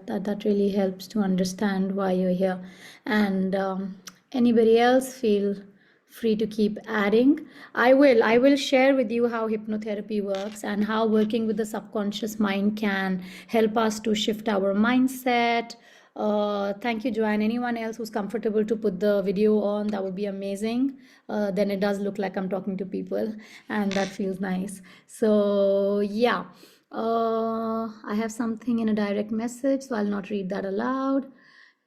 That really helps to understand why you're here. And anybody else feel free to keep adding. I will share with you how hypnotherapy works and how working with the subconscious mind can help us to shift our mindset. Thank you, Joanne. Anyone else who's comfortable to put the video on, that would be amazing. Then it does look like I'm talking to people, and that feels nice. So yeah. I have something in a direct message, so I'll not read that aloud.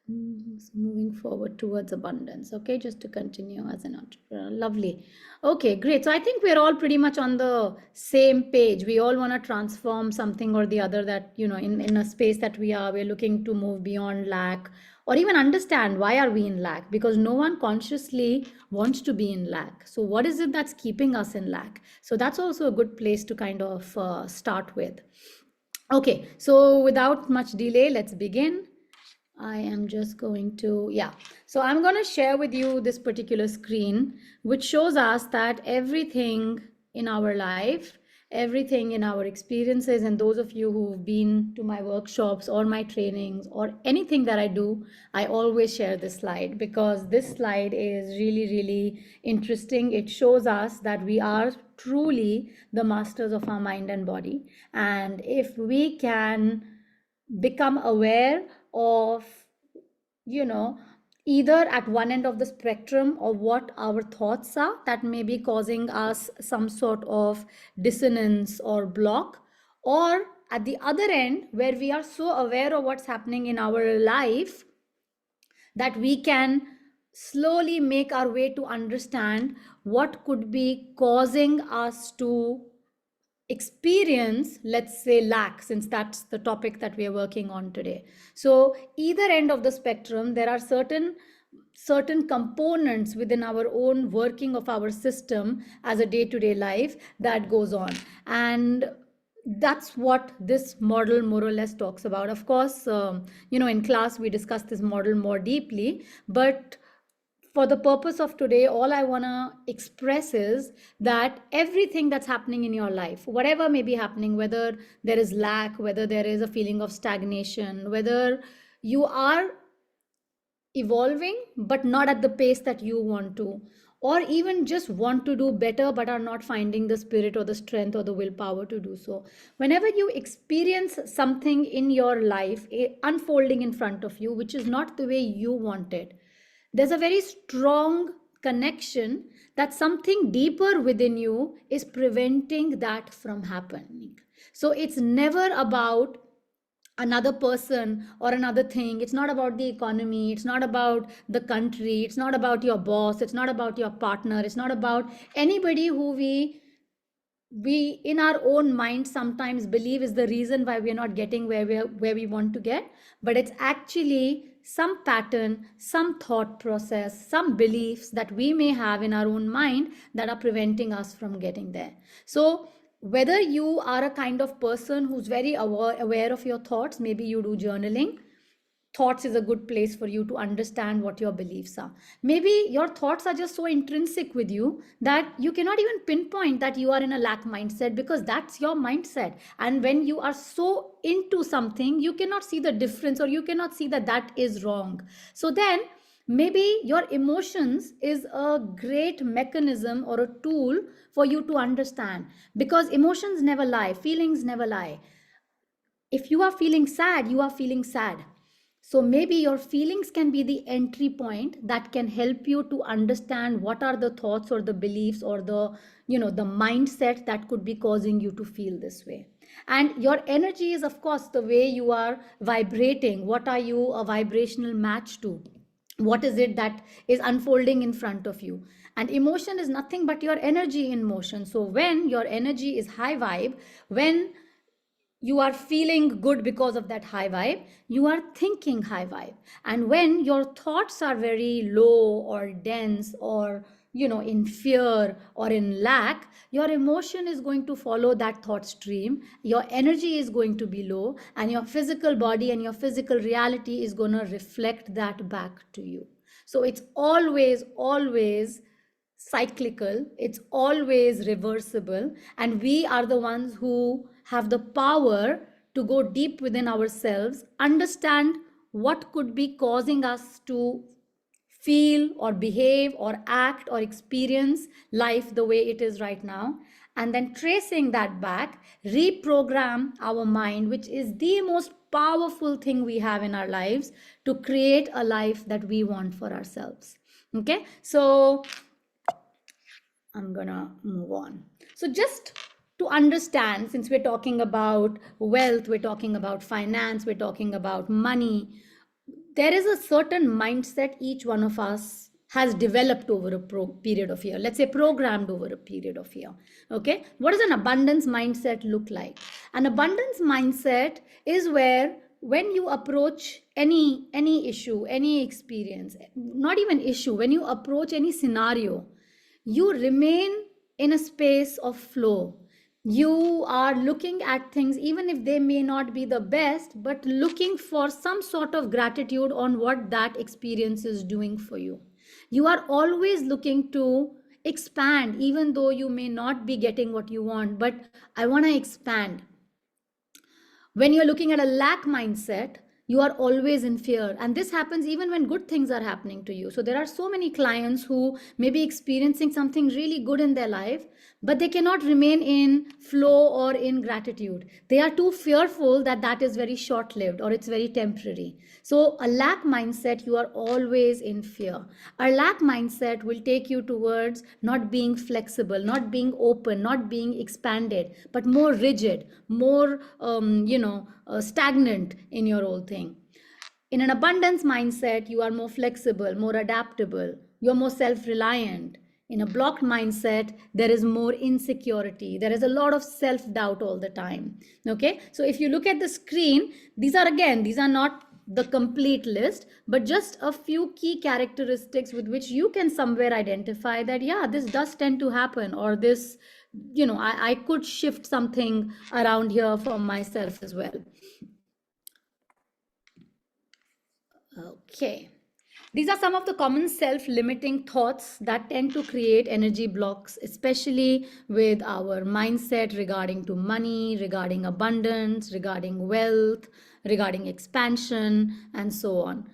So moving forward towards abundance. Okay, just to continue as an entrepreneur. Lovely. Okay, great. So I think we're all pretty much on the same page. We all want to transform something or the other that, in a space that we're looking to move beyond lack, or even understand why are we in lack, because no one consciously wants to be in lack. So what is it that's keeping us in lack? So that's also a good place to kind of start with. Okay, so without much delay, let's begin. I am just going to, yeah. So I'm going to share with you this particular screen, which shows us that everything in our life, everything in our experiences, and those of you who've been to my workshops or my trainings or anything that I do, I always share this slide because this slide is really, really interesting. It shows us that we are truly the masters of our mind and body. And if we can become aware of, either at one end of the spectrum of what our thoughts are that may be causing us some sort of dissonance or block, or at the other end where we are so aware of what's happening in our life that we can slowly make our way to understand what could be causing us to experience, let's say, lack, since that's the topic that we are working on today. So either end of the spectrum, there are certain components within our own working of our system as a day-to-day life that goes on, and that's what this model more or less talks about. Of course, in class we discuss this model more deeply, but for the purpose of today, all I want to express is that everything that's happening in your life, whatever may be happening, whether there is lack, whether there is a feeling of stagnation, whether you are evolving but not at the pace that you want to, or even just want to do better but are not finding the spirit or the strength or the willpower to do so, whenever you experience something in your life unfolding in front of you which is not the way you want it, there's a very strong connection that something deeper within you is preventing that from happening. So it's never about another person or another thing. It's not about the economy, it's not about the country, it's not about your boss, it's not about your partner, it's not about anybody who we in our own mind sometimes believe is the reason why we're not getting where we want to get, but it's actually some pattern, some thought process, some beliefs that we may have in our own mind that are preventing us from getting there. So whether you are a kind of person who's very aware of your thoughts, maybe you do journaling. Thoughts is a good place for you to understand what your beliefs are. Maybe your thoughts are just so intrinsic with you that you cannot even pinpoint that you are in a lack mindset, because that's your mindset. And when you are so into something, you cannot see the difference, or you cannot see that that is wrong. So then maybe your emotions is a great mechanism or a tool for you to understand, because emotions never lie, feelings never lie. If you are feeling sad, you are feeling sad. So maybe your feelings can be the entry point that can help you to understand what are the thoughts or the beliefs or the mindset that could be causing you to feel this way. And your energy is, of course, the way you are vibrating. What are you a vibrational match to? What is it that is unfolding in front of you? And emotion is nothing but your energy in motion. So when your energy is high vibe, when you are feeling good because of that high vibe, you are thinking high vibe. And when your thoughts are very low or dense, or in fear or in lack, your emotion is going to follow that thought stream, your energy is going to be low, and your physical body and your physical reality is going to reflect that back to you. So it's always cyclical, it's always reversible, and we are the ones who have the power to go deep within ourselves, understand what could be causing us to feel or behave or act or experience life the way it is right now, and then tracing that back, reprogram our mind, which is the most powerful thing we have in our lives to create a life that we want for ourselves. Okay, so I'm gonna move on. So just to understand, since we're talking about wealth, we're talking about finance, we're talking about money, there is a certain mindset each one of us has developed over a period of year. Let's say programmed over a period of year. Okay, what does an abundance mindset look like? An abundance mindset is where when you approach any issue, any experience, not even issue, when you approach any scenario, you remain in a space of flow. You are looking at things, even if they may not be the best, but looking for some sort of gratitude on what that experience is doing for you. You are always looking to expand, even though you may not be getting what you want, but I want to expand. When you're looking at a lack mindset, you are always in fear. And this happens even when good things are happening to you. So there are so many clients who may be experiencing something really good in their life, but they cannot remain in flow or in gratitude. They are too fearful that that is very short lived or it's very temporary. So a lack mindset, you are always in fear. A lack mindset will take you towards not being flexible, not being open, not being expanded, but more rigid, more stagnant in your whole thing. In an abundance mindset, you are more flexible, more adaptable, you're more self-reliant. In a blocked mindset, there is more insecurity. There is a lot of self-doubt all the time. Okay, so if you look at the screen, these are not the complete list, but just a few key characteristics with which you can somewhere identify that, yeah, this does tend to happen, or this, I could shift something around here for myself as well. Okay. These are some of the common self-limiting thoughts that tend to create energy blocks, especially with our mindset regarding to money, regarding abundance, regarding wealth, regarding expansion, and so on.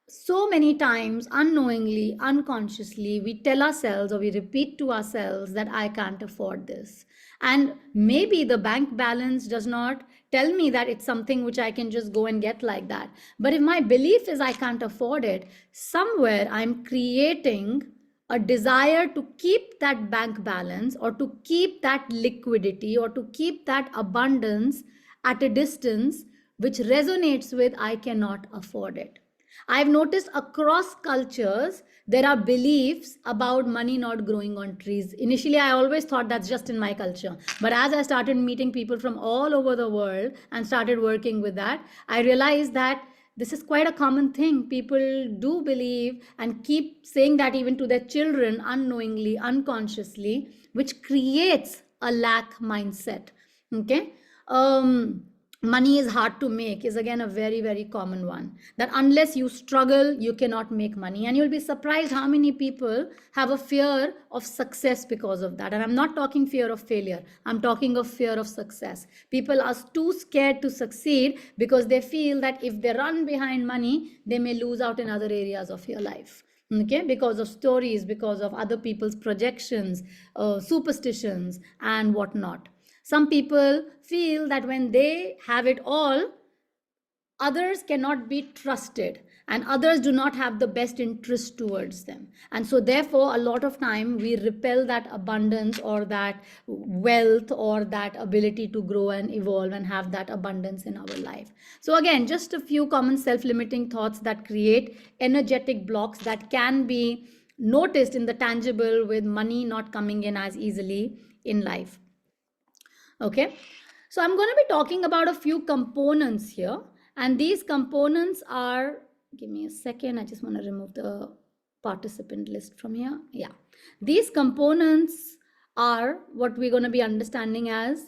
So many times, unknowingly, unconsciously, we tell ourselves or we repeat to ourselves that I can't afford this. And maybe the bank balance does not tell me that it's something which I can just go and get like that. But if my belief is I can't afford it, somewhere I'm creating a desire to keep that bank balance or to keep that liquidity or to keep that abundance at a distance which resonates with I cannot afford it. I've noticed across cultures, there are beliefs about money not growing on trees. Initially, I always thought that's just in my culture. But as I started meeting people from all over the world and started working with that, I realized that this is quite a common thing. People do believe and keep saying that even to their children unknowingly, unconsciously, which creates a lack mindset. Okay. Money is hard to make is again a very, very common one. That unless you struggle, you cannot make money. And you'll be surprised how many people have a fear of success because of that. And I'm not talking fear of failure. I'm talking of fear of success. People are too scared to succeed because they feel that if they run behind money, they may lose out in other areas of your life. Okay, because of stories, because of other people's projections, superstitions, and whatnot. Some people feel that when they have it all, others cannot be trusted and others do not have the best interest towards them. And so therefore, a lot of time we repel that abundance or that wealth or that ability to grow and evolve and have that abundance in our life. So again, just a few common self-limiting thoughts that create energetic blocks that can be noticed in the tangible with money not coming in as easily in life. Okay, so I'm going to be talking about a few components here, and these components are, give me a second, I just want to remove the participant list from here. Yeah, these components are what we're going to be understanding as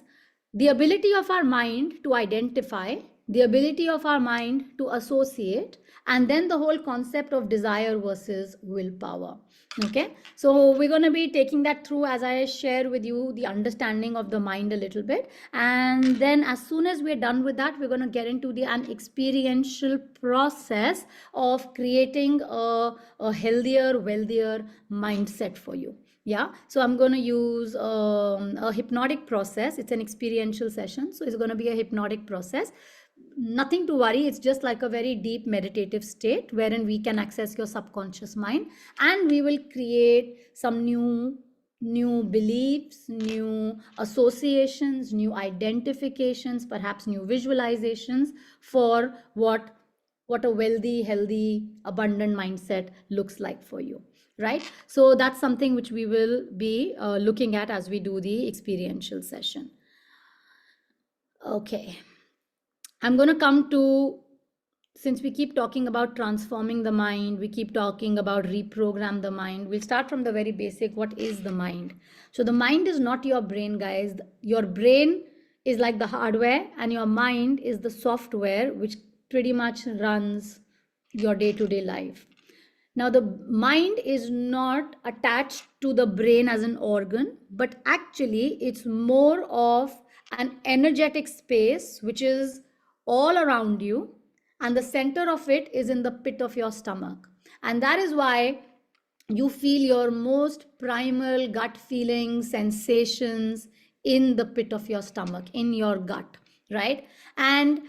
the ability of our mind to identify the ability of our mind to associate, and then the whole concept of desire versus willpower. Okay, so we're going to be taking that through as I share with you the understanding of the mind a little bit, and then as soon as we're done with that, we're going to get into an experiential process of creating a healthier, wealthier mindset for you. Yeah, so I'm going to use a hypnotic process. It's an experiential session, so it's going to be a hypnotic process. Nothing to worry, it's just like a very deep meditative state wherein we can access your subconscious mind, and we will create some new beliefs, new associations, new identifications, perhaps new visualizations for what a wealthy, healthy, abundant mindset looks like for you, right? So that's something which we will be looking at as we do the experiential session. Okay, I'm going to come to, since we keep talking about transforming the mind, we keep talking about reprogram the mind, we'll start from the very basic. What is the mind? So the mind is not your brain, guys. Your brain is like the hardware, and your mind is the software which pretty much runs your day-to-day life. Now, the mind is not attached to the brain as an organ, but actually it's more of an energetic space which is all around you, and the center of it is in the pit of your stomach. And that is why you feel your most primal gut feelings, sensations in the pit of your stomach, in your gut, right? And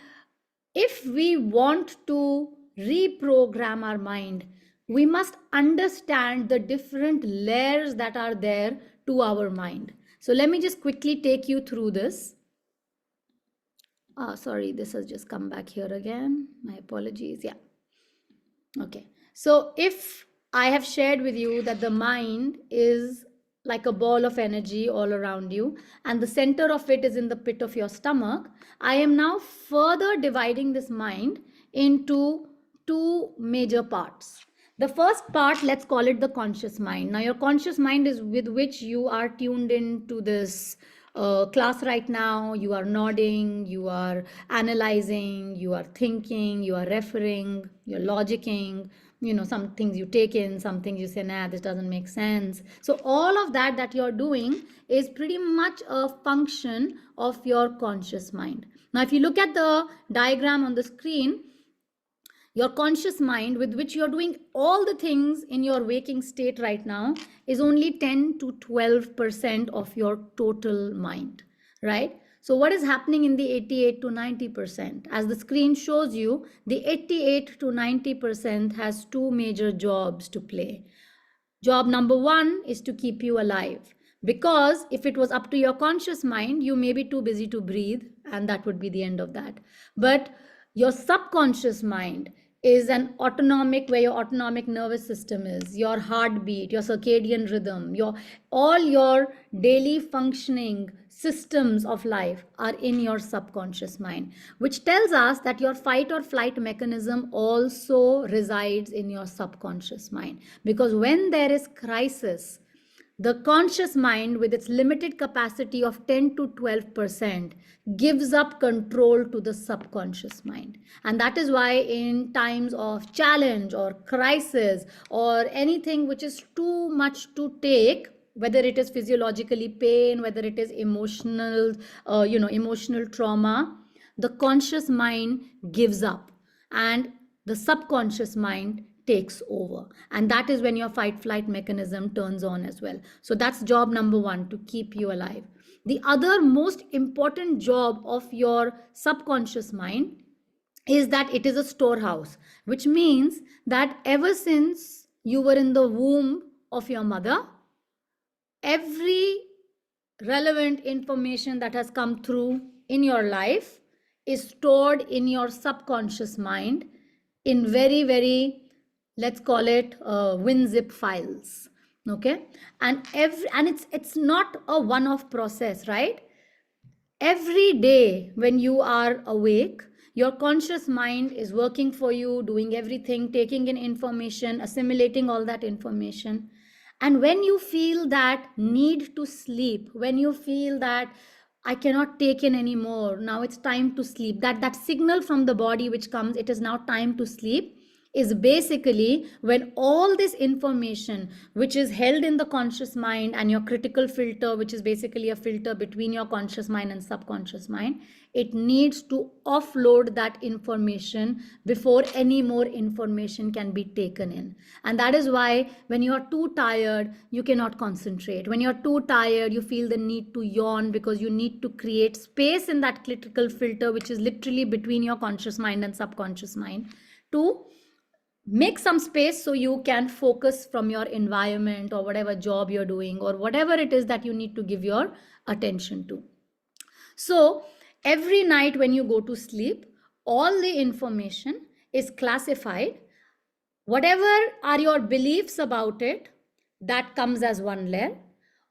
if we want to reprogram our mind, we must understand the different layers that are there to our mind. So let me just quickly take you through this. Sorry, this has just come back here again. My apologies. Yeah. Okay. So if I have shared with you that the mind is like a ball of energy all around you, and the center of it is in the pit of your stomach, I am now further dividing this mind into two major parts. The first part, let's call it the conscious mind. Now, your conscious mind is with which you are tuned into this class right now. You are nodding, you are analyzing, you are thinking, you are referring, you're logicking. Some things you take in, some things you say, nah, this doesn't make sense. So all of that you're doing is pretty much a function of your conscious mind. Now, if you look at the diagram on the screen, your conscious mind, with which you're doing all the things in your waking state right now, is only 10 to 12% of your total mind, right? So what is happening in the 88 to 90%? As the screen shows you, the 88 to 90% has two major jobs to play. Job number one is to keep you alive. Because if it was up to your conscious mind, you may be too busy to breathe, and that would be the end of that. But your subconscious mind is an autonomic, where your autonomic nervous system is, your heartbeat, your circadian rhythm, all your daily functioning systems of life are in your subconscious mind, which tells us that your fight or flight mechanism also resides in your subconscious mind. Because when there is crisis, the conscious mind, with its limited capacity of 10 to 12%, gives up control to the subconscious mind. And that is why in times of challenge or crisis or anything which is too much to take, whether it is physiologically pain, whether it is emotional trauma, the conscious mind gives up and the subconscious mind takes over, and that is when your fight flight mechanism turns on as well. So that's job number one, to keep you alive. The other most important job of your subconscious mind is that it is a storehouse, which means that ever since you were in the womb of your mother, every relevant information that has come through in your life is stored in your subconscious mind in very, let's call it WinZip files. Okay, and it's not a one-off process, right? Every day when you are awake, your conscious mind is working for you, doing everything, taking in information, assimilating all that information. And when you feel that need to sleep, when you feel that I cannot take in anymore. Now it's time to sleep. That signal from the body which comes, it is now time to sleep, is basically when all this information which is held in the conscious mind and your critical filter, which is basically a filter between your conscious mind and subconscious mind, it needs to offload that information before any more information can be taken in. And that is why when you are too tired, you cannot concentrate. When you're too tired, you feel the need to yawn because you need to create space in that critical filter, which is literally between your conscious mind and subconscious mind, to make some space so you can focus from your environment or whatever job you're doing or whatever it is that you need to give your attention to. So every night when you go to sleep, all the information is classified. Whatever are your beliefs about it, that comes as one layer.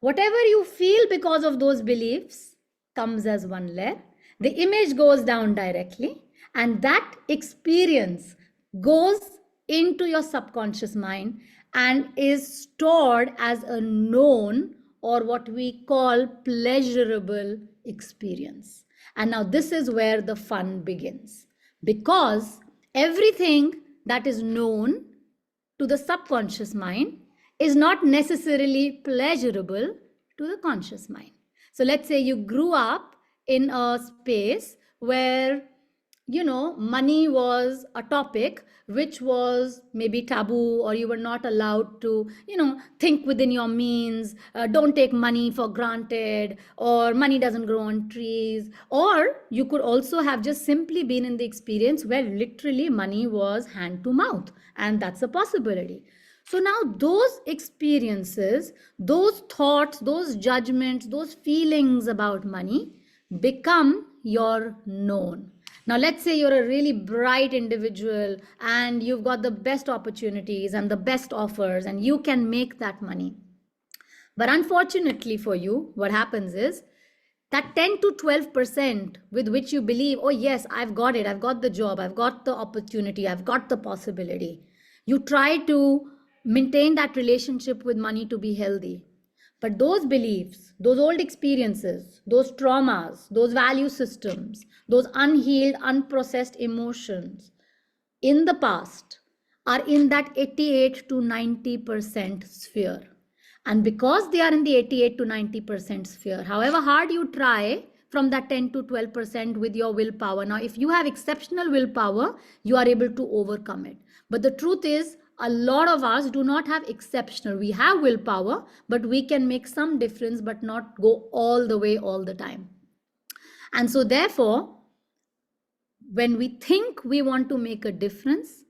Whatever you feel because of those beliefs comes as one layer. The image goes down directly, and that experience goes into your subconscious mind and is stored as a known, or what we call pleasurable experience. And now this is where the fun begins, because everything that is known to the subconscious mind is not necessarily pleasurable to the conscious mind. So let's say you grew up in a space where, money was a topic which was maybe taboo, or you were not allowed to, think within your means, don't take money for granted, or money doesn't grow on trees. Or you could also have just simply been in the experience where literally money was hand to mouth, and that's a possibility. So now those experiences, those thoughts, those judgments, those feelings about money become your known. Now, let's say you're a really bright individual and you've got the best opportunities and the best offers and you can make that money. But unfortunately for you, what happens is that 10 to 12% with which you believe, oh, yes, I've got it, I've got the job, I've got the opportunity, I've got the possibility. You try to maintain that relationship with money to be healthy. But those beliefs, those old experiences, those traumas, those value systems, those unhealed, unprocessed emotions in the past are in that 88 to 90% sphere. And because they are in the 88 to 90% sphere, however hard you try from that 10 to 12% with your willpower. Now, if you have exceptional willpower, you are able to overcome it. But the truth is, a lot of us do not have exceptional. We have willpower, but we can make some difference, but not go all the way all the time. And so therefore, when we think we want to make a difference,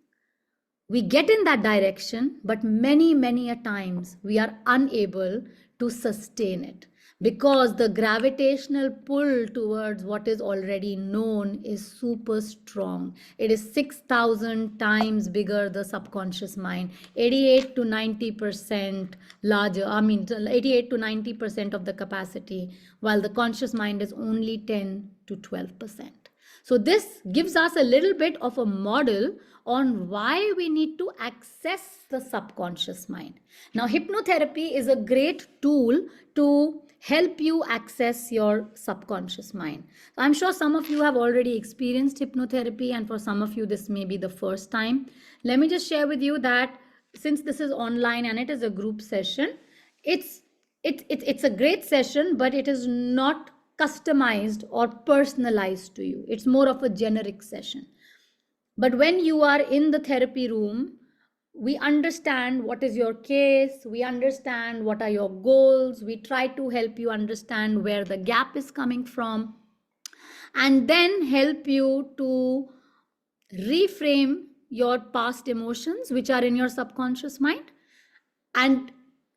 we get in that direction, but many a times we are unable to sustain it, because the gravitational pull towards what is already known is super strong. It is 6,000 times bigger, the subconscious mind, 88 to 90% larger. 88 to 90% of the capacity, while the conscious mind is only 10 to 12%. So this gives us a little bit of a model on why we need to access the subconscious mind. Now, hypnotherapy is a great tool to help you access your subconscious mind. So I'm sure some of you have already experienced hypnotherapy, and for some of you this may be the first time. Let me just share with you that since this is online and it is a group session, it's a great session, but it is not customized or personalized to you. It's more of a generic session. But when you are in the therapy room, we understand what is your case, we understand what are your goals, we try to help you understand where the gap is coming from, and then help you to reframe your past emotions which are in your subconscious mind and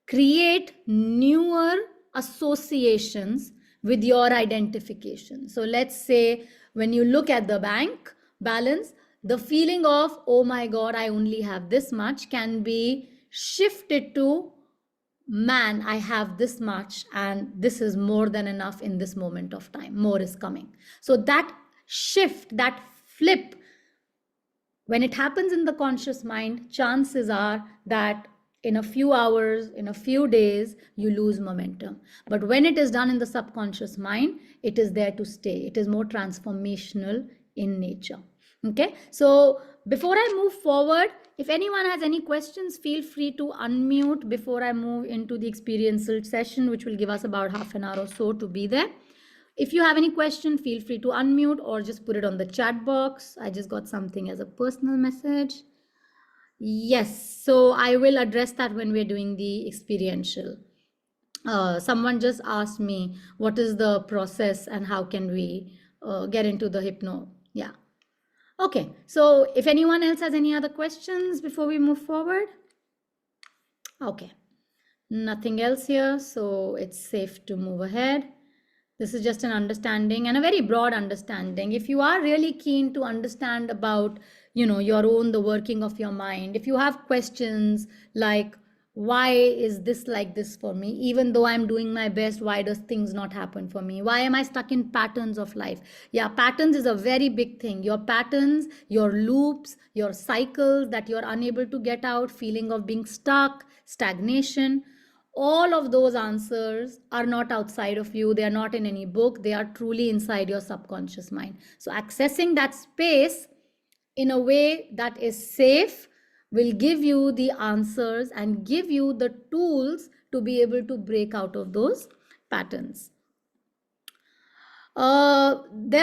create newer associations with your identification. So let's say when you look at the bank balance, the feeling of, oh my God, I only have this much, can be shifted to, man, I have this much and this is more than enough in this moment of time. More is coming. So that shift, that flip, when it happens in the conscious mind, chances are that in a few hours, in a few days, you lose momentum. But when it is done in the subconscious mind, it is there to stay. It is more transformational in nature. Okay, so before I move forward, if anyone has any questions, feel free to unmute before I move into the experiential session, which will give us about half an hour or so to be there. If you have any question, feel free to unmute or just put it on the chat box. I just got something as a personal message. Yes, so I will address that when we're doing the experiential. Someone just asked me what is the process and how can we get into the hypno. Yeah. Okay, so if anyone else has any other questions before we move forward. Okay, nothing else here, so it's safe to move ahead. This is just an understanding and a very broad understanding. If you are really keen to understand about, your own, the working of your mind, if you have questions like, why is this like this for me? Even though I'm doing my best, why does things not happen for me? Why am I stuck in patterns of life? Yeah, patterns is a very big thing. Your patterns, your loops, your cycles that you're unable to get out, feeling of being stuck, stagnation, all of those answers are not outside of you. They are not in any book. They are truly inside your subconscious mind. So accessing that space in a way that is safe will give you the answers and give you the tools to be able to break out of those patterns. There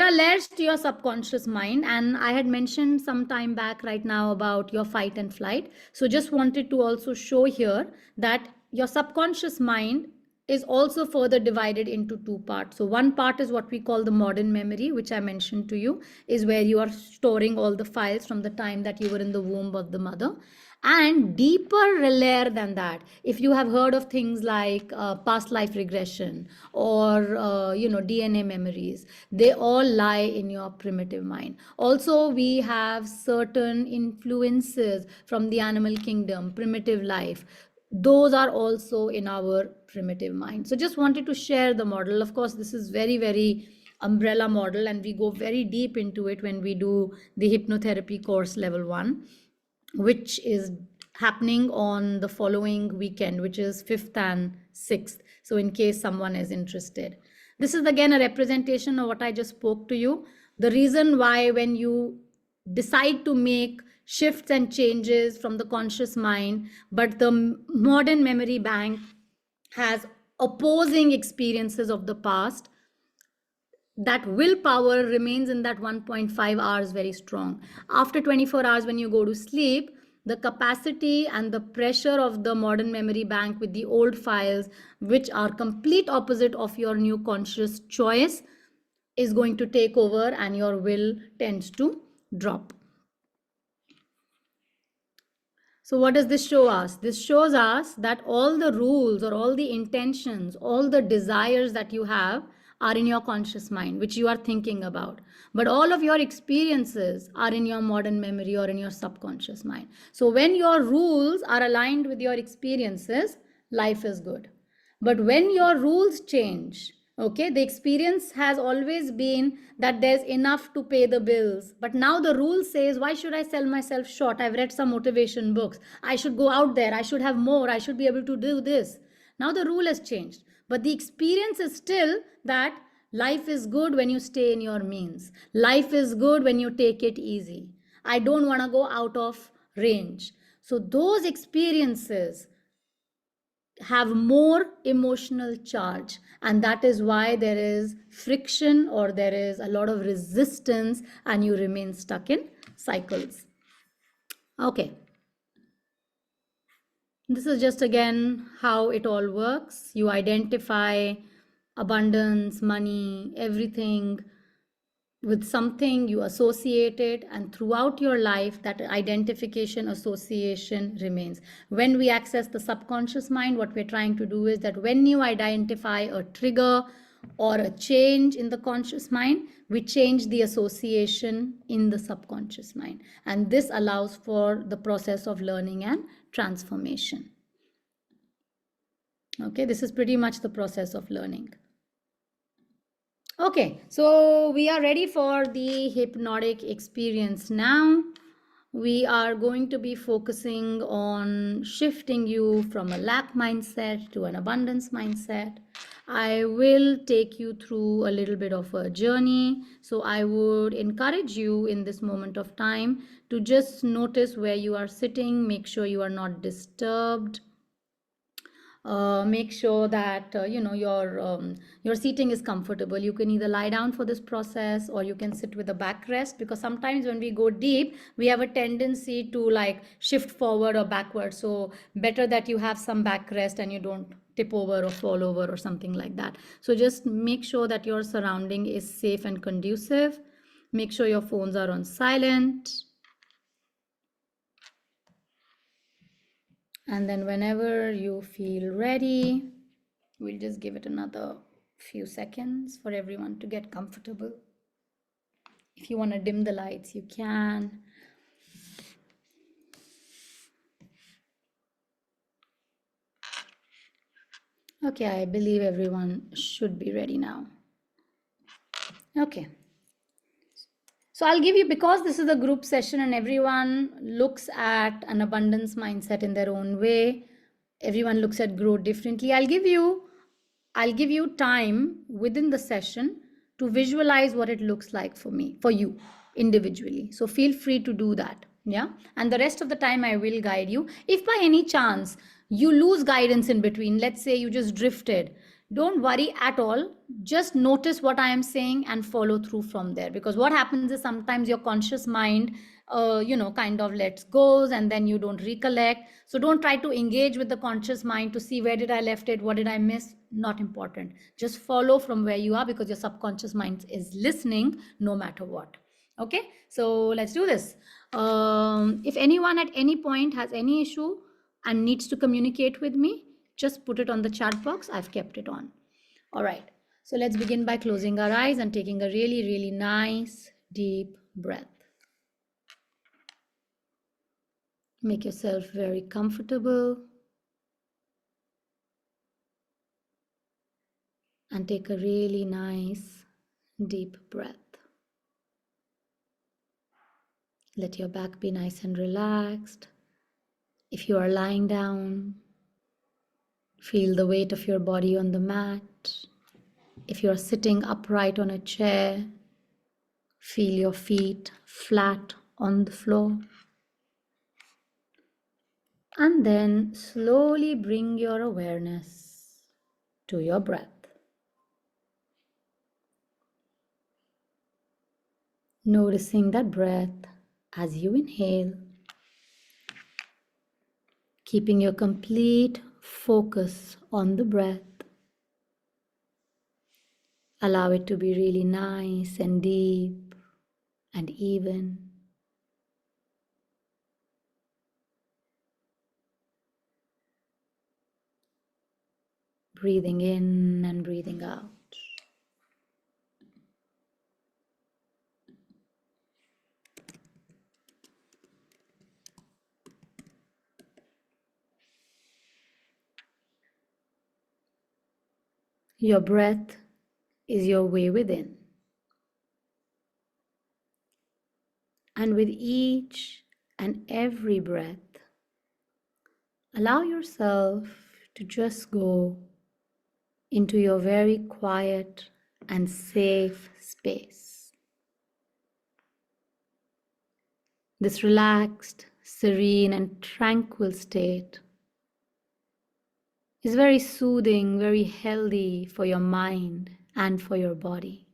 are layers to your subconscious mind, and I had mentioned some time back right now about your fight and flight. So just wanted to also show here that your subconscious mind is also further divided into two parts. So one part is what we call the modern memory, which I mentioned to you, is where you are storing all the files from the time that you were in the womb of the mother. And deeper layer than that, if you have heard of things like past life regression or DNA memories, they all lie in your primitive mind. Also, we have certain influences from the animal kingdom, primitive life. Those are also in our primitive mind. So just wanted to share the model. Of course, this is very, very umbrella model, and we go very deep into it when we do the hypnotherapy course level 1, which is happening on the following weekend, which is 5th and 6th. So in case someone is interested, this is again a representation of what I just spoke to you. The reason why when you decide to make shifts and changes from the conscious mind, but the modern memory bank has opposing experiences of the past, that willpower remains in that 1.5 hours very strong. After 24 hours, when you go to sleep, the capacity and the pressure of the modern memory bank with the old files, which are complete opposite of your new conscious choice, is going to take over and your will tends to drop. So what does this show us? This shows us that all the rules or all the intentions, all the desires that you have are in your conscious mind, which you are thinking about. But all of your experiences are in your modern memory or in your subconscious mind. So when your rules are aligned with your experiences, life is good. But when your rules change, okay, the experience has always been that there's enough to pay the bills. But now the rule says, why should I sell myself short? I've read some motivation books. I should go out there. I should have more. I should be able to do this. Now the rule has changed. But the experience is still that life is good when you stay in your means. Life is good when you take it easy. I don't want to go out of range. So those experiences have more emotional charge, and that is why there is friction or there is a lot of resistance and you remain stuck in cycles. Okay, this is just again how it all works. You identify abundance, money, everything with something, you associate it, and throughout your life that identification association remains. When we access the subconscious mind, what we're trying to do is that when you identify a trigger or a change in the conscious mind, we change the association in the subconscious mind, and this allows for the process of learning and transformation. Okay, this is pretty much the process of learning. Okay, so we are ready for the hypnotic experience now. we are going to be focusing on shifting you from a lack mindset to an abundance mindset. I will take you through a little bit of a journey. So I would encourage you in this moment of time to just notice where you are sitting, make sure you are not disturbed. Make sure that your seating is comfortable. You can either lie down for this process or you can sit with a backrest, because sometimes when we go deep we have a tendency to like shift forward or backward. So better that you have some backrest and you don't tip over or fall over or something like that. So just make sure that your surrounding is safe and conducive. Make sure your phones are on silent. And then whenever you feel ready, we'll just give it another few seconds for everyone to get comfortable. If you want to dim the lights, you can. Okay, I believe everyone should be ready now. Okay. So I'll give you, because this is a group session and everyone looks at an abundance mindset in their own way. Everyone looks at growth differently. I'll give you time within the session to visualize what it looks like for you individually. So feel free to do that. Yeah. And the rest of the time I will guide you. If by any chance you lose guidance in between, let's say you just drifted, don't worry at all. Just notice what I am saying and follow through from there. Because what happens is sometimes your conscious mind kind of lets go and then you don't recollect. So don't try to engage with the conscious mind to see where did I left it, what did I miss. Not important. Just follow from where you are, because your subconscious mind is listening no matter what. Okay, so let's do this. If anyone at any point has any issue and needs to communicate with me, just put it on the chat box. I've kept it on. All right, so let's begin by closing our eyes and taking a really, really nice deep breath. Make yourself very comfortable and take a really nice deep breath. Let your back be nice and relaxed. If you are lying down, feel the weight of your body on the mat. If you are sitting upright on a chair, feel your feet flat on the floor. And then slowly bring your awareness to your breath. Noticing that breath as you inhale, keeping your complete focus on the breath. Allow it to be really nice and deep and even. Breathing in and breathing out. Your breath is your way within. And with each and every breath, allow yourself to just go into your very quiet and safe space. This relaxed, serene, and tranquil state is very soothing, very healthy for your mind and for your body.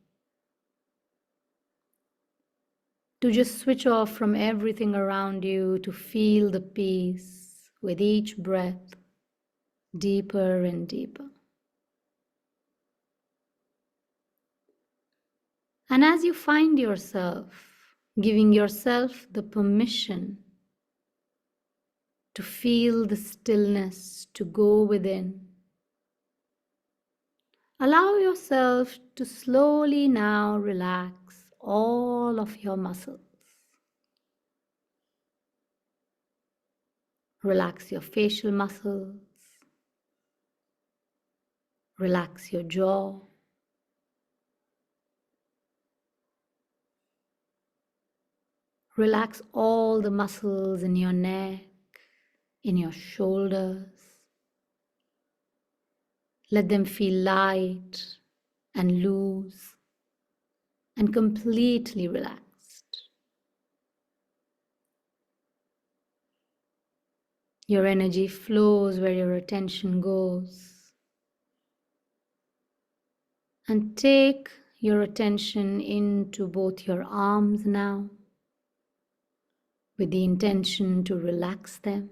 To just switch off from everything around you, to feel the peace with each breath, deeper and deeper. And as you find yourself giving yourself the permission to feel the stillness, to go within, allow yourself to slowly now relax all of your muscles. Relax your facial muscles. Relax your jaw. Relax all the muscles in your neck, in your shoulders. Let them feel light and loose and completely relaxed. Your energy flows where your attention goes. And take your attention into both your arms now, with the intention to relax them.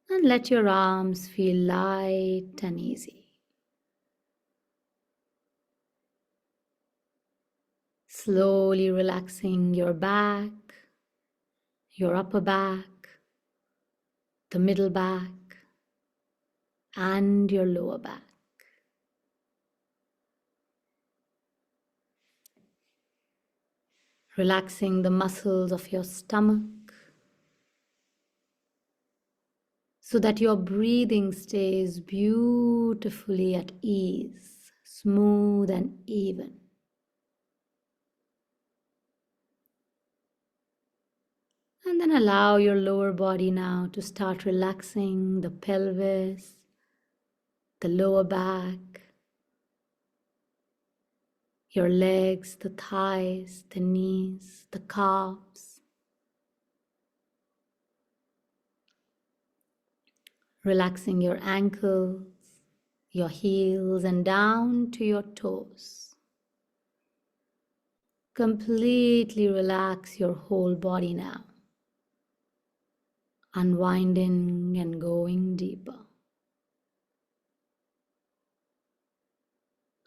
And let your arms feel light and easy. Slowly relaxing your back, your upper back, the middle back, and your lower back. Relaxing the muscles of your stomach so that your breathing stays beautifully at ease, smooth and even. And then allow your lower body now to start relaxing the pelvis, the lower back, your legs, the thighs, the knees, the calves. Relaxing your ankles, your heels, and down to your toes. Completely relax your whole body now, unwinding and going deeper.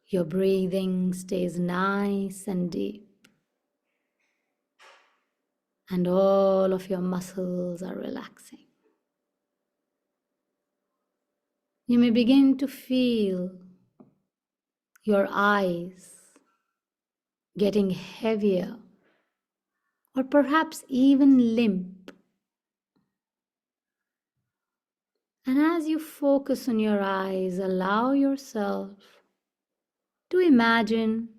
Your breathing stays nice and deep, and all of your muscles are relaxing. You may begin to feel your eyes getting heavier or perhaps even limp. And as you focus on your eyes, allow yourself to imagine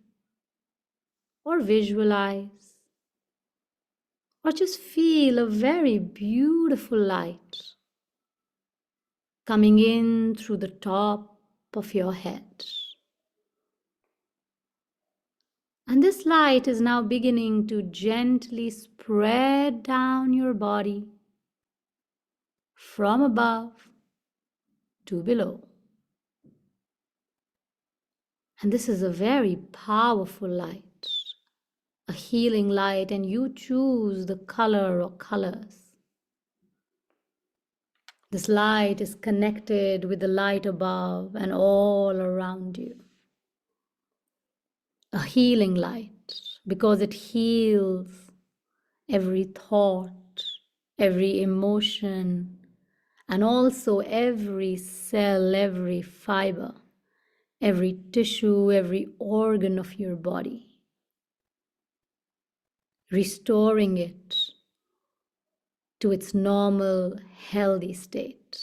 or visualize or just feel a very beautiful light coming in through the top of your head. And this light is now beginning to gently spread down your body from above to below. And this is a very powerful light, a healing light, and you choose the color or colors. This light is connected with the light above and all around you. A healing light because it heals every thought, every emotion, and also every cell, every fiber, every tissue, every organ of your body, restoring it to its normal, healthy state.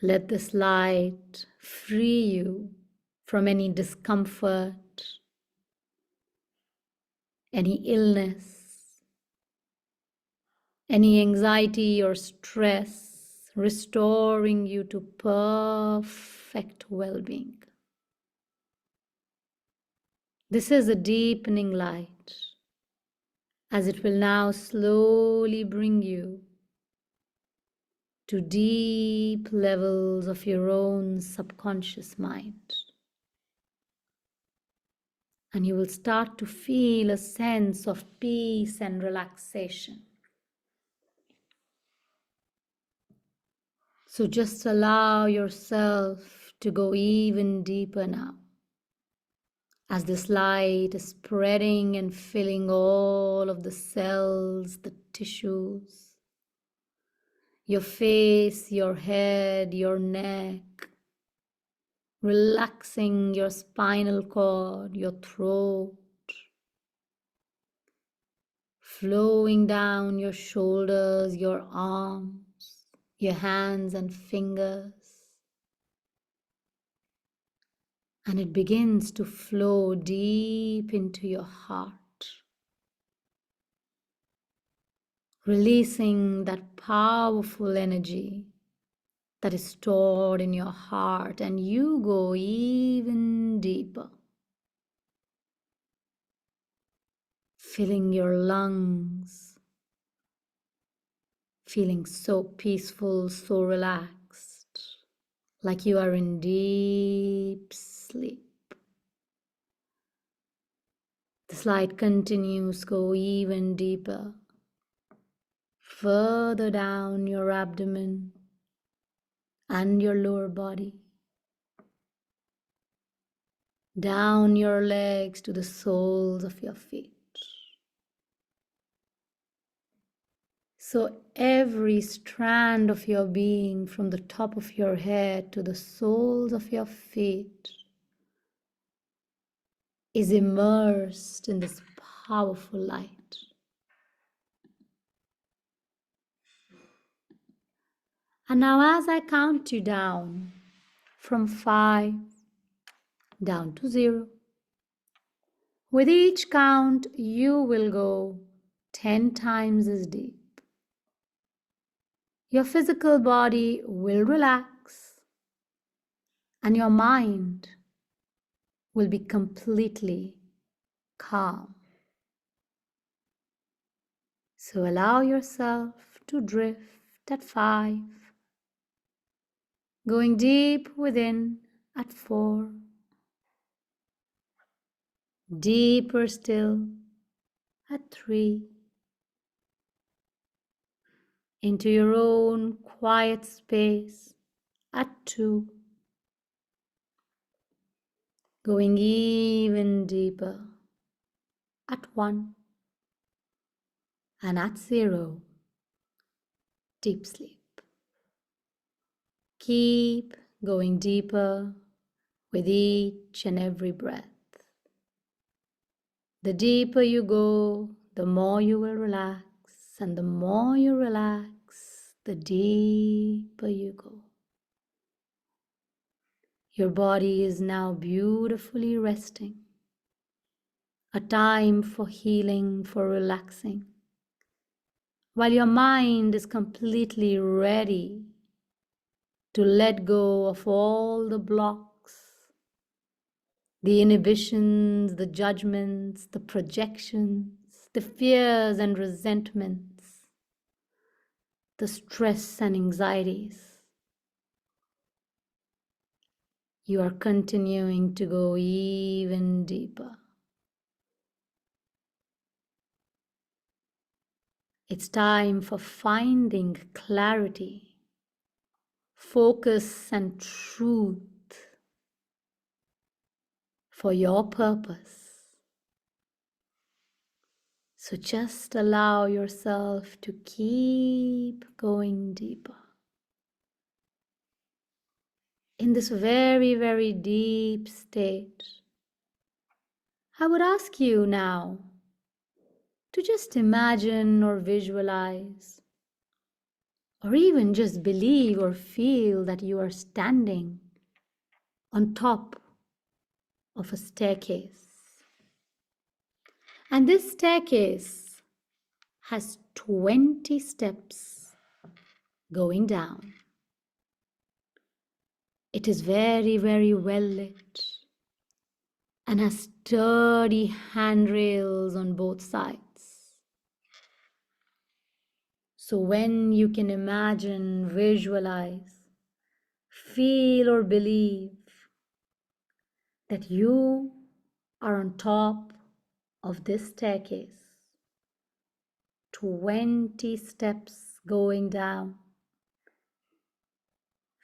Let this light free you from any discomfort, any illness, any anxiety or stress, restoring you to perfect well-being. This is a deepening light, as it will now slowly bring you to deep levels of your own subconscious mind. And you will start to feel a sense of peace and relaxation. So just allow yourself to go even deeper now, as this light is spreading and filling all of the cells, the tissues, your face, your head, your neck, relaxing your spinal cord, your throat, flowing down your shoulders, your arms, your hands and fingers, And it begins to flow deep into your heart, releasing that powerful energy that is stored in your heart, and you go even deeper, filling your lungs, feeling so peaceful, so relaxed, like you are in deep sleep. The slide continues, go even deeper, further down your abdomen and your lower body, down your legs to the soles of your feet. So every strand of your being, from the top of your head to the soles of your feet, is immersed in this powerful light. And now as I count you down from 5 down to 0, with each count you will go 10 times as deep. Your physical body will relax and your mind will be completely calm. So allow yourself to drift at 5, going deep within at 4, deeper still at 3, into your own quiet space at 2, going even deeper at 1, and at 0, deep sleep. Keep going deeper with each and every breath. The deeper you go, the more you will relax, and the more you relax, the deeper you go. Your body is now beautifully resting, a time for healing, for relaxing, while your mind is completely ready to let go of all the blocks, the inhibitions, the judgments, the projections, the fears and resentments, the stress and anxieties. You are continuing to go even deeper. It's time for finding clarity, focus, and truth for your purpose. So just allow yourself to keep going deeper in this very, very deep state. I would ask you now to just imagine or visualize, or even just believe or feel that you are standing on top of a staircase. And this staircase has 20 steps going down. It is very, very well lit and has sturdy handrails on both sides. So when you can imagine, visualize, feel or believe that you are on top of this staircase, 20 steps going down,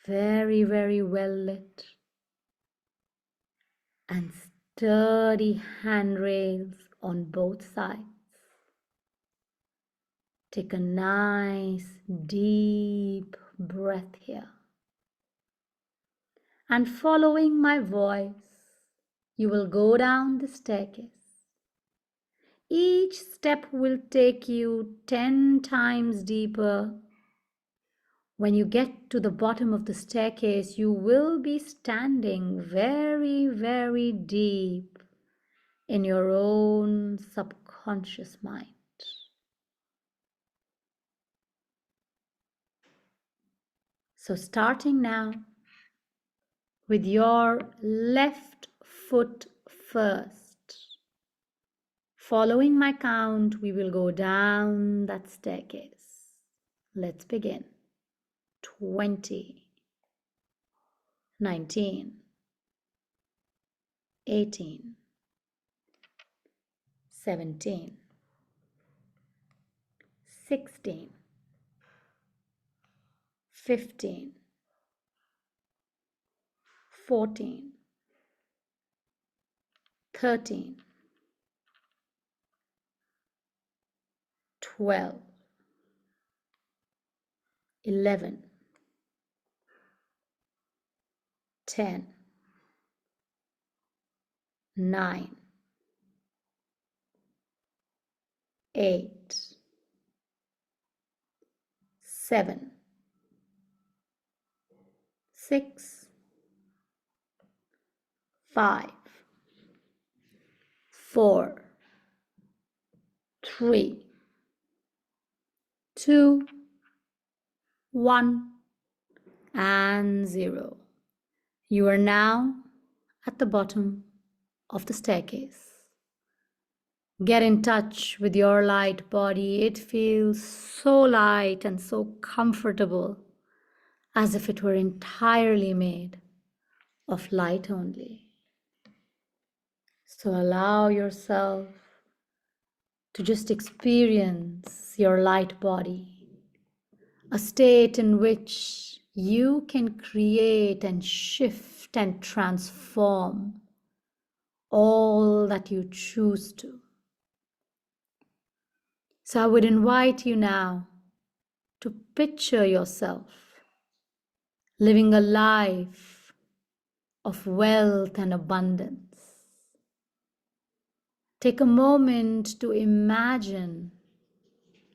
very, very well lit, and sturdy handrails on both sides. Take a nice deep breath here. And following my voice, you will go down the staircase. Each step will take you 10 times deeper, When you get to the bottom of the staircase, you will be standing very, very deep in your own subconscious mind. So starting now with your left foot first. Following my count, we will go down that staircase. Let's begin. 20, 19, 18, 17, 16, 15, 14, 13, 12, 11, 10, 9, 8, 7, 6, 5, 4, 3, 2, 1, and 0. You are now at the bottom of the staircase. Get in touch with your light body. It feels so light and so comfortable, as if it were entirely made of light only. So allow yourself to just experience your light body, a state in which you can create and shift and transform all that you choose to. So I would invite you now to picture yourself living a life of wealth and abundance. Take a moment to imagine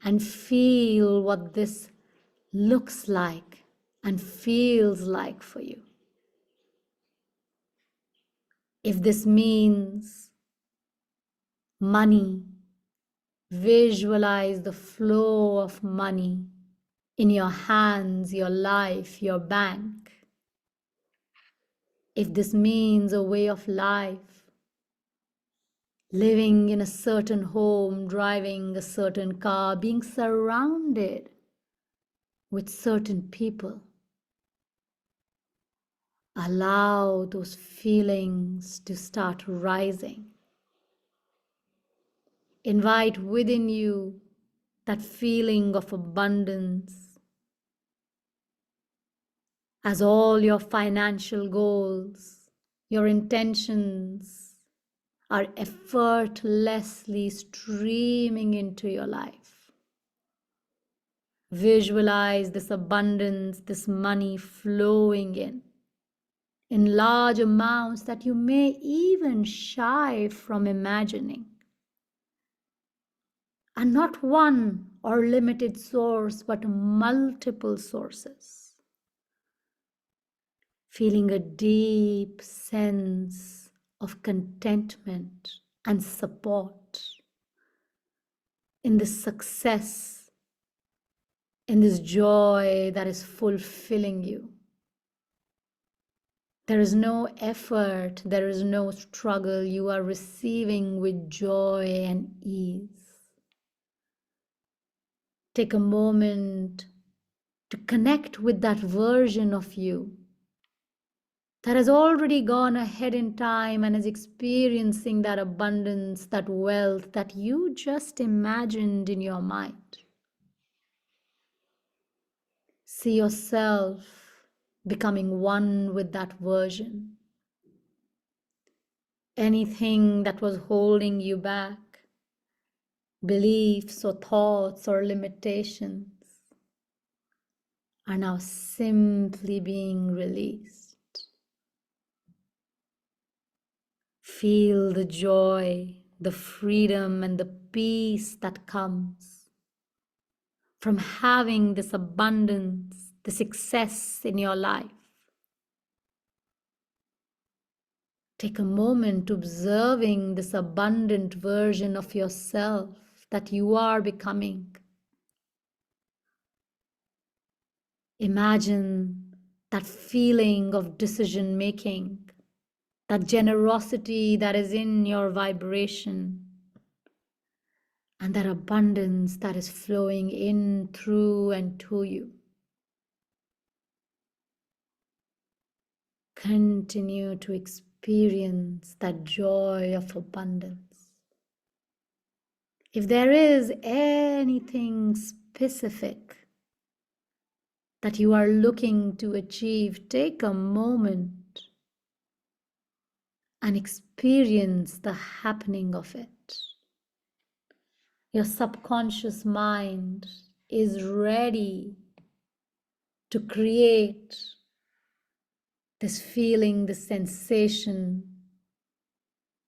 and feel what this looks like and feels like for you. If this means money, visualize the flow of money in your hands, your life, your bank. If this means a way of life, living in a certain home, driving a certain car, being surrounded with certain people, allow those feelings to start rising. Invite within you that feeling of abundance as all your financial goals, your intentions are effortlessly streaming into your life. Visualize this abundance, this money flowing in large amounts that you may even shy from imagining. And not one or limited source, but multiple sources. Feeling a deep sense of contentment and support in this success, in this joy that is fulfilling you. There is no effort, there is no struggle. You are receiving with joy and ease. Take a moment to connect with that version of you that has already gone ahead in time and is experiencing that abundance, that wealth that you just imagined in your mind. See yourself becoming one with that version. Anything that was holding you back, beliefs or thoughts or limitations, are now simply being released. Feel the joy, the freedom, and the peace that comes from having this abundance, the success in your life. Take a moment to observing this abundant version of yourself that you are becoming. Imagine that feeling of decision making, that generosity that is in your vibration, and that abundance that is flowing in, through, and to you. Continue to experience that joy of abundance. If there is anything specific that you are looking to achieve, take a moment and experience the happening of it. Your subconscious mind is ready to create this feeling, this sensation,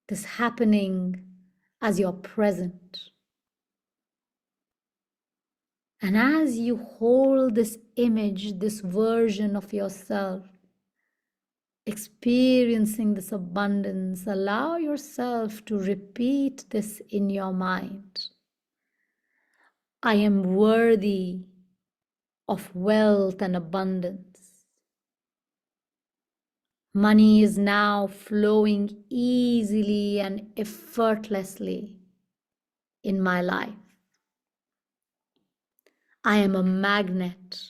this happening as you're present. And as you hold this image, this version of yourself, experiencing this abundance, allow yourself to repeat this in your mind. I am worthy of wealth and abundance. Money is now flowing easily and effortlessly in my life. I am a magnet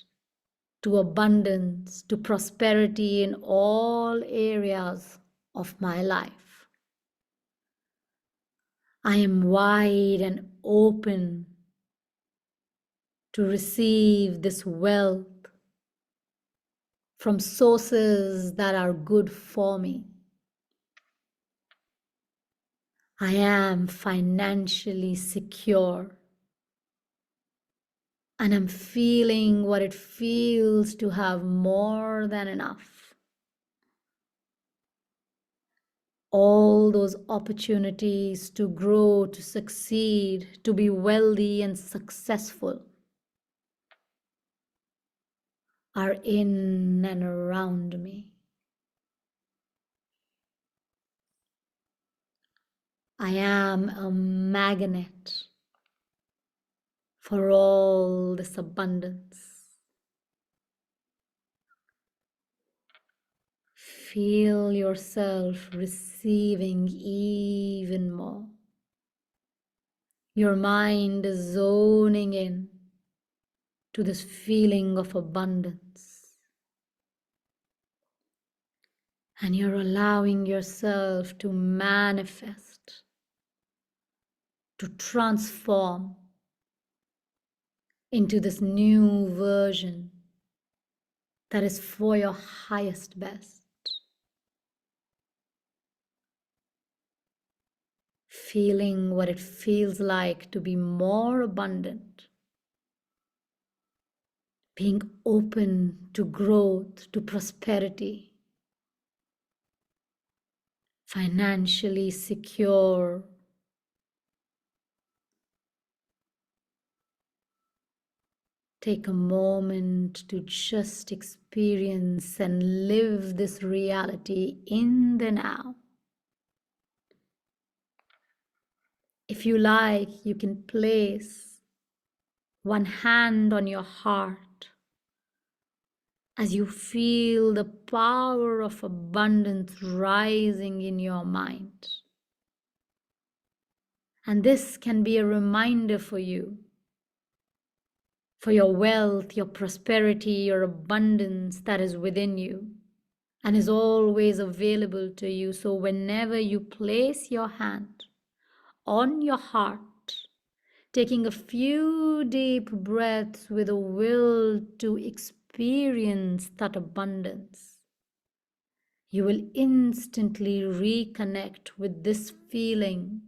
to abundance, to prosperity in all areas of my life. I am wide and open to receive this wealth from sources that are good for me. I am financially secure, and I'm feeling what it feels to have more than enough. All those opportunities to grow, to succeed, to be wealthy and successful are in and around me. I am a magnet for all this abundance. Feel yourself receiving even more. Your mind is zoning in to this feeling of abundance. And you're allowing yourself to manifest, to transform into this new version that is for your highest best. Feeling what it feels like to be more abundant, being open to growth, to prosperity, financially secure. Take a moment to just experience and live this reality in the now. If you like, you can place one hand on your heart as you feel the power of abundance rising in your mind. And this can be a reminder for you, for your wealth, your prosperity, your abundance that is within you and is always available to you. So whenever you place your hand on your heart, taking a few deep breaths with a will to experience that abundance, you will instantly reconnect with this feeling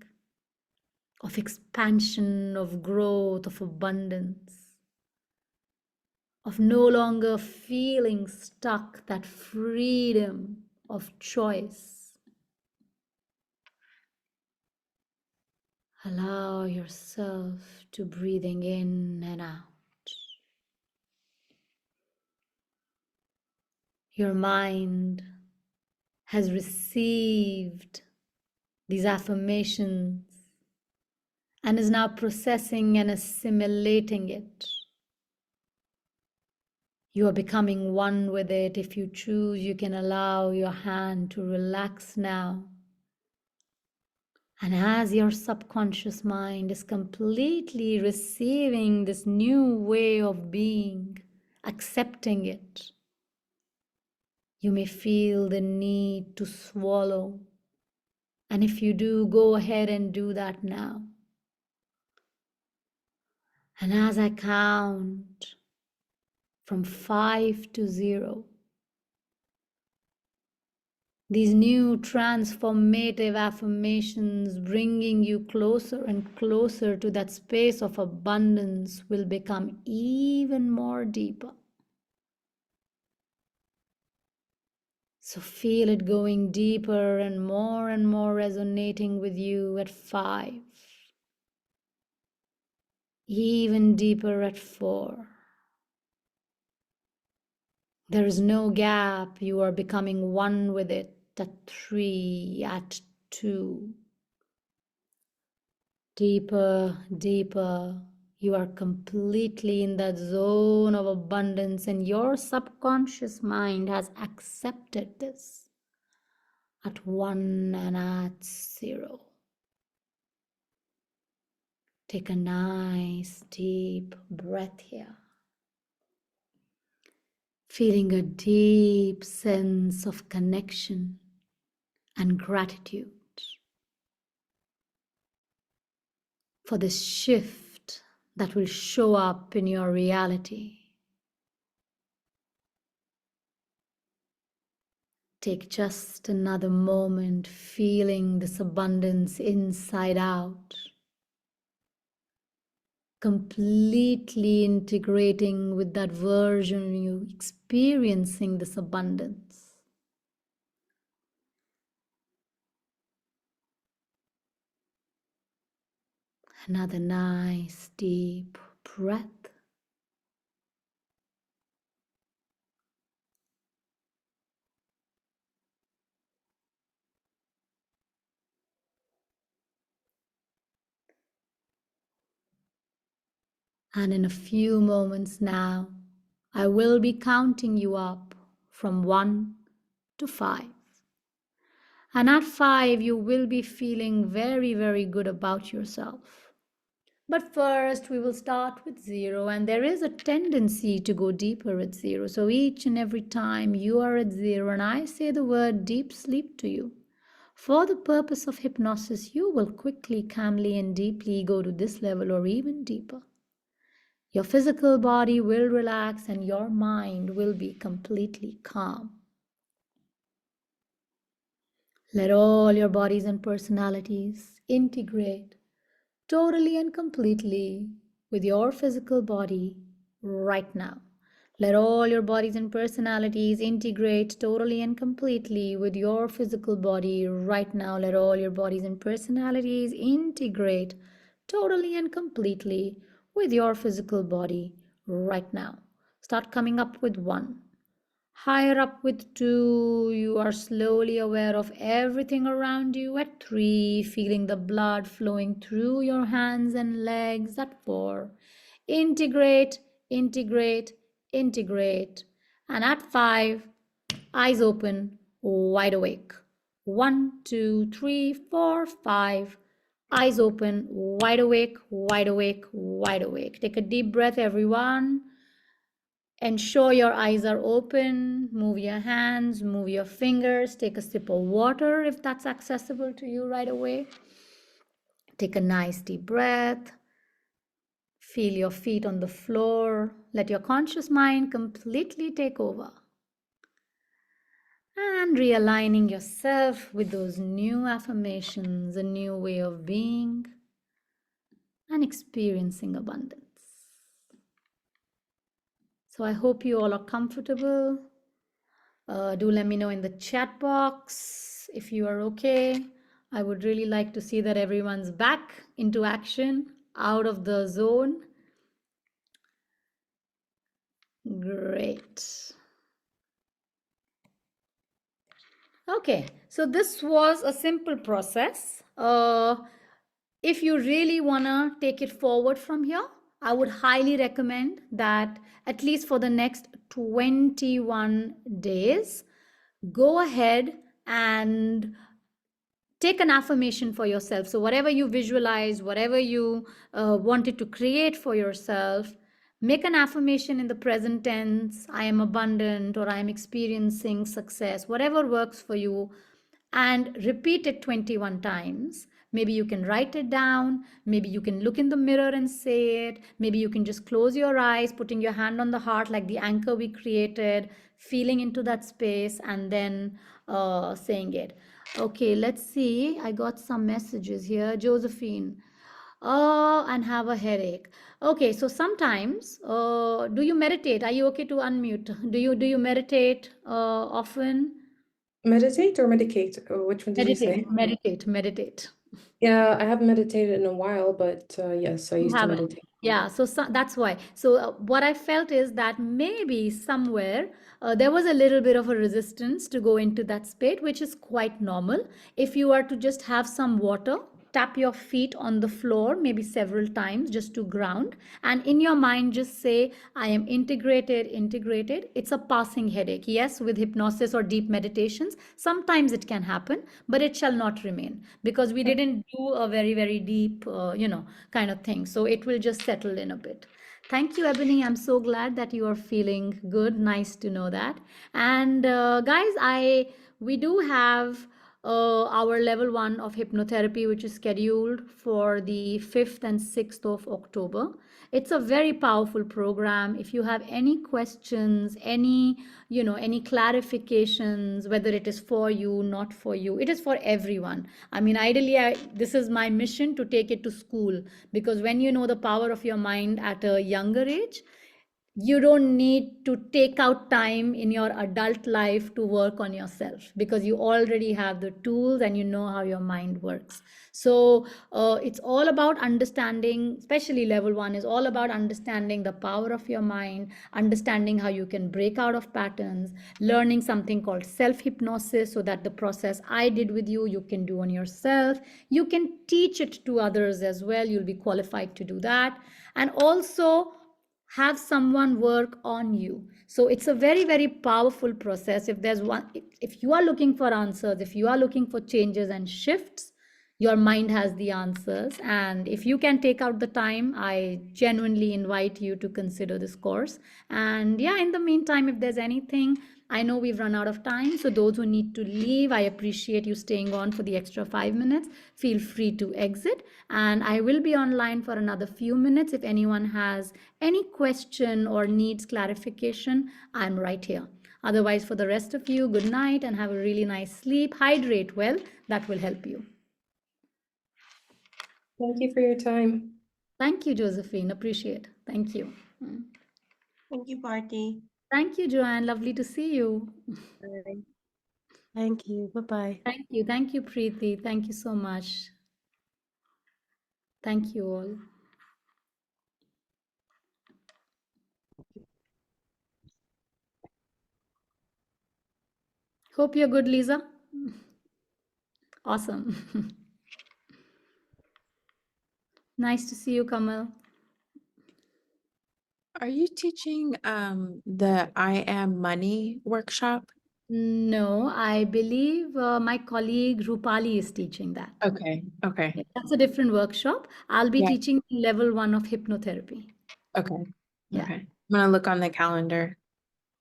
of expansion, of growth, of abundance, of no longer feeling stuck, that freedom of choice. Allow yourself to breathing in and out. Your mind has received these affirmations and is now processing and assimilating it. You are becoming one with it. If you choose, you can allow your hand to relax now. And as your subconscious mind is completely receiving this new way of being, accepting it, you may feel the need to swallow. And if you do, go ahead and do that now. And as I count from 5 to 0, these new transformative affirmations bringing you closer and closer to that space of abundance will become even more deeper. So feel it going deeper and more resonating with you at 5, even deeper at 4. There is no gap. You are becoming one with it at 3, at 2. Deeper, deeper. You are completely in that zone of abundance, and your subconscious mind has accepted this at 1 and at 0. Take a nice deep breath here. Feeling a deep sense of connection and gratitude for this shift that will show up in your reality. Take just another moment feeling this abundance inside out, completely integrating with that version of you experiencing this abundance. Another nice deep breath. And in a few moments now, I will be counting you up from 1 to 5. And at 5, you will be feeling very good about yourself. But first, we will start with 0, and there is a tendency to go deeper at 0. So each and every time you are at 0 and I say the word deep sleep to you, for the purpose of hypnosis, you will quickly, calmly, and deeply go to this level or even deeper. Your physical body will relax and your mind will be completely calm. Let all your bodies and personalities integrate totally and completely with your physical body right now. Let all your bodies and personalities integrate totally and completely with your physical body right now. Let all your bodies and personalities integrate totally and completely with your physical body right now. Start coming up with 1. Higher up with 2, you are slowly aware of everything around you. At 3, feeling the blood flowing through your hands and legs. At 4, integrate, integrate, integrate. And at 5, eyes open, wide awake. 1, 2, 3, 4, 5. Eyes open, wide awake, wide awake, wide awake. Take a deep breath, everyone. Ensure your eyes are open. Move your hands, move your fingers. Take a sip of water if that's accessible to you right away. Take a nice deep breath. Feel your feet on the floor. Let your conscious mind completely take over. And realigning yourself with those new affirmations, a new way of being and experiencing abundance. So I hope you all are comfortable. Do let me know in the chat box if you are okay. I would really like to see that everyone's back into action, out of the zone. Great. Okay, so this was a simple process. If you really want to take it forward from here, I would highly recommend that at least for the next 21 days, go ahead and take an affirmation for yourself. So, whatever you visualize, whatever you wanted to create for yourself, make an affirmation in the present tense. I am abundant, or I am experiencing success, whatever works for you, and repeat it 21 times. Maybe you can write it down. Maybe you can look in the mirror and say it. Maybe you can just close your eyes, putting your hand on the heart like the anchor we created, feeling into that space, and then saying it. Okay, let's see. I got some messages here. Josephine. Oh, and have a headache. Okay, so sometimes, do you meditate? Are you okay to unmute? Do you meditate often? Meditate or medicate? Which one did you say? Meditate. Yeah, I haven't meditated in a while, but yes, I You used to haven't. meditate. Yeah, so that's why. So what I felt is that maybe somewhere there was a little bit of a resistance to go into that state, which is quite normal. If you are to just have some water, tap your feet on the floor maybe several times just to ground, and in your mind just say, I am integrated. It's a passing headache. Yes, with hypnosis or deep meditations, sometimes it can happen, but it shall not remain because we didn't do a very, very deep, kind of thing. So it will just settle in a bit. Thank you, Ebony. I'm so glad that you are feeling good. Nice to know that. And guys, I we do have our level 1 of hypnotherapy, which is scheduled for the 5th and 6th of October. It's a very powerful program. If you have any questions, any clarifications, whether it is for you, not for you, it is for everyone. I mean, ideally, this is my mission to take it to school, because when you know the power of your mind at a younger age, you don't need to take out time in your adult life to work on yourself, because you already have the tools and you know how your mind works. So it's all about understanding, especially level 1 is all about understanding the power of your mind, understanding how you can break out of patterns, learning something called self hypnosis, so that the process I did with you can do on yourself. You can teach it to others as well. You'll be qualified to do that. And also have someone work on you. So it's a very, very powerful process. If you are looking for answers, if you are looking for changes and shifts, your mind has the answers. And if you can take out the time, I genuinely invite you to consider this course. And yeah, in the meantime, if there's anything, I know we've run out of time. So those who need to leave, I appreciate you staying on for the extra 5 minutes. Feel free to exit. And I will be online for another few minutes. If anyone has any question or needs clarification, I'm right here. Otherwise, for the rest of you, good night and have a really nice sleep. Hydrate well, that will help you. Thank you for your time. Thank you, Josephine. Appreciate. Thank you. Thank you, Bharti. Thank you, Joanne. Lovely to see you. Bye. Thank you. Bye-bye. Thank you. Thank you, Preeti. Thank you so much. Thank you all. Hope you're good, Lisa. Awesome. Nice to see you, Kamal. Are you teaching the I Am Money workshop? No, I believe my colleague Rupali is teaching that. Okay, okay. Yeah, that's a different workshop. I'll be Yeah, teaching level 1 of hypnotherapy. okay, Yeah, okay. I'm gonna look on the calendar.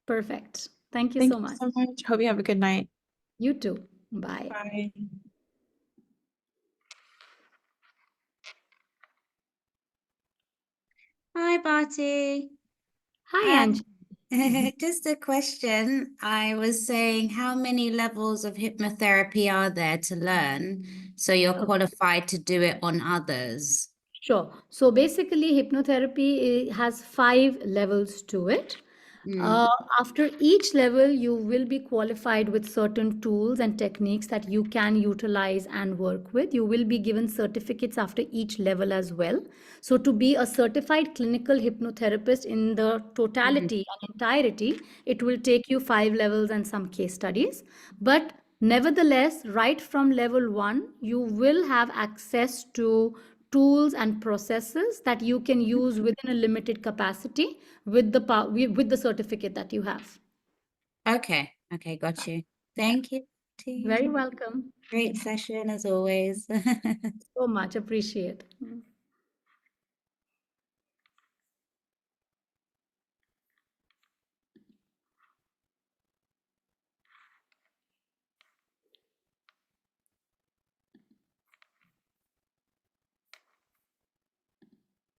perfect. Thank you Thank so you much. so much. Hope you have a good night. You too. Bye. Bye. Hi, Bharti. Hi, Angie. Just a question. I was saying, how many levels of hypnotherapy are there to learn so you're Okay. qualified to do it on others? Sure. So basically, hypnotherapy has 5 levels to it. Mm. After each level, you will be qualified with certain tools and techniques that you can utilize and work with. You will be given certificates after each level as well. So, to be a certified clinical hypnotherapist in the Mm. totality and entirety, it will take you 5 levels and some case studies. But Nevertheless, right from level 1, you will have access to tools and processes that you can use within a limited capacity with with the certificate that you have. Okay. Okay. Got you. Thank you. Bharti. Very welcome. Great session as always. So much appreciate.